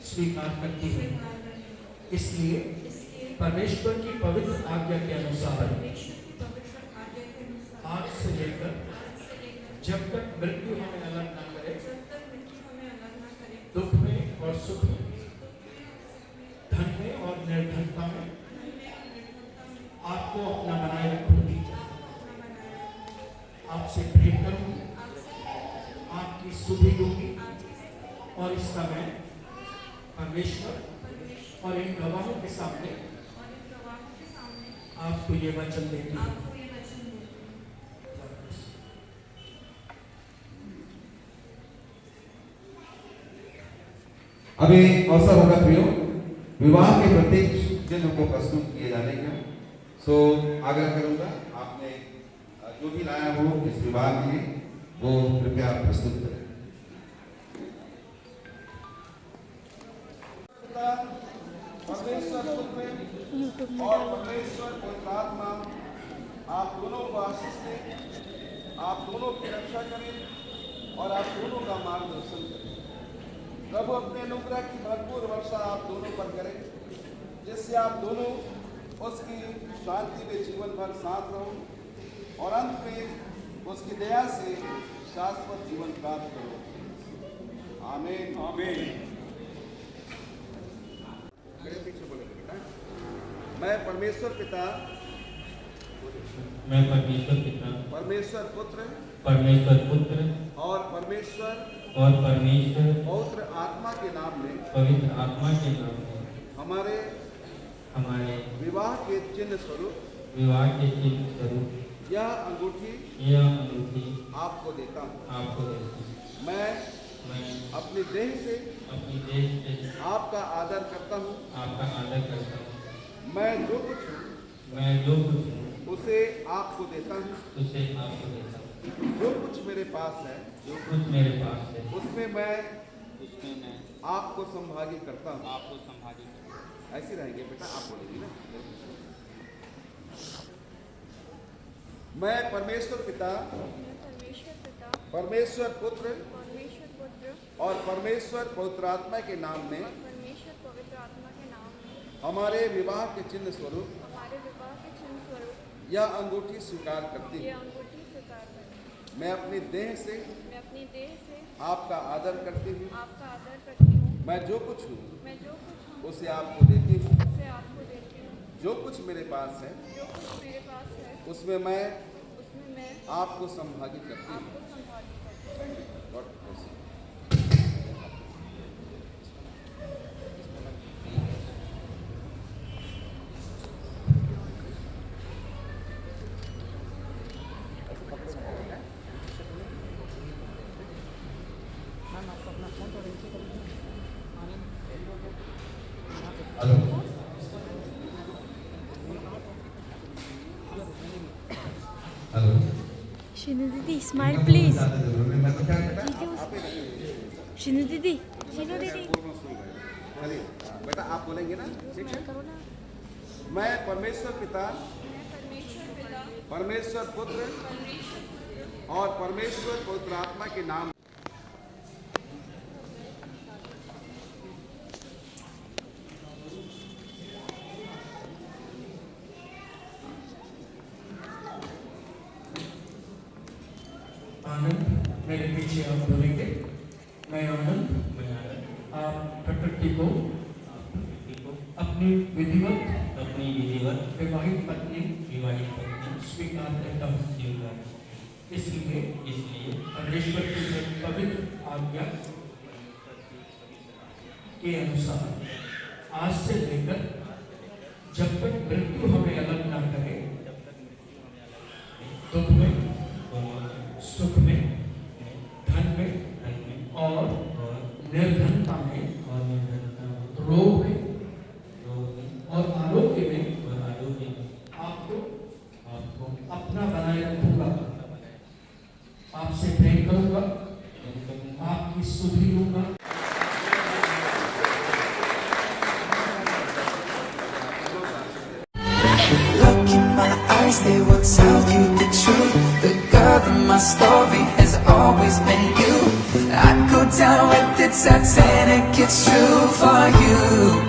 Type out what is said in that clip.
स्वीकार करती हूँ। इसलिए परमेश्वर की पवित्र आज्ञा के अनुसार आज से लेकर जब तक मृत्यु हमें अलग ना करे, दुख में और सुख में, धन में और निर्धनता में आपको अपना बनाए रखूंगी, आपसे प्रेम करूंगी, आपकी सुधि लूंगी और इसका मैं परमेश्वर और इन गवाहों के सामने आपको ये वचन देती हूँ। अभी अवसर होगा प्रियो विवाह के प्रत्येक चिन्ह को प्रस्तुत किए जाने का। सो आग्रह करूंगा आपने जो भी लाया हो इस विवाह के लिए वो कृपया प्रस्तुत करें। परमेश्वर पुत्र और परमेश्वर पवित्र आत्मा आप दोनों को आशीष दें, आप दोनों की रक्षा करें और आप दोनों का मार्गदर्शन करें। प्रभु अपने अनुग्रह की भरपूर वर्षा आप दोनों पर करें, जिससे आप दोनों उसकी शांति में जीवन भर साथ रहो और अंत में उसकी दया से शाश्वत जीवन प्राप्त करो। आमीन आमीन। मेरे पीछे बोले बेटा। मैं परमेश्वर पिता, परमेश्वर पुत्र और परमेश्वर पवित्र आत्मा के नाम में हमारे विवाह के चिन्ह स्वरूप यह अंगूठी आपको देता हूँ। मैं अपनी देह से आपका आदर करता हूँ। मैं जो कुछ हूँ उसे आपको देता हूँ। जो कुछ मेरे पास है उसमें मैं आपको संभागी करता हूँ। ऐसे रहेंगे बेटा, आप बोलेंगे ना। मैं परमेश्वर पिता, परमेश्वर पुत्र और परमेश्वर पवित्र आत्मा के नाम में हमारे विवाह के चिन्ह स्वरूप यह अंगूठी स्वीकार करती हूँ। मैं अपनी देह से आपका आदर करती हूँ। मैं जो कुछ हूँ उसे आपको देती हूँ। जो कुछ मेरे पास है उसमें मैं आपको संभागी करती हूँ। हेलो हेलो शिनू दीदी स्माइल प्लीज। शिनू दीदी चलिए बेटा, आप बोलेंगे ना, ठीक है। मैं परमेश्वर पिता, परमेश्वर पुत्र और परमेश्वर पवित्र आत्मा के नाम आनंद मेरे पीछे आप बोलेंगे। मैं आनंद आप प्रकृति को अपनी विधिवत विवाहित पत्नी स्वीकार करता हूँ। इसलिए परमेश्वर की पवित्र आज्ञा के अनुसार आज से लेकर जब तक मृत्यु हमें अलग ना करे, दुख में, सुख में, धन में और निर्धनता में, रोग में और आरोग्य में आपको अपना बनाए रखूंगा, आपसे प्रेम करूंगा, आपकी सुधि लूंगा। Look in my eyes, they will tell you the truth. The girl in my story has always been you. I could down with the Titanic, it's true for you.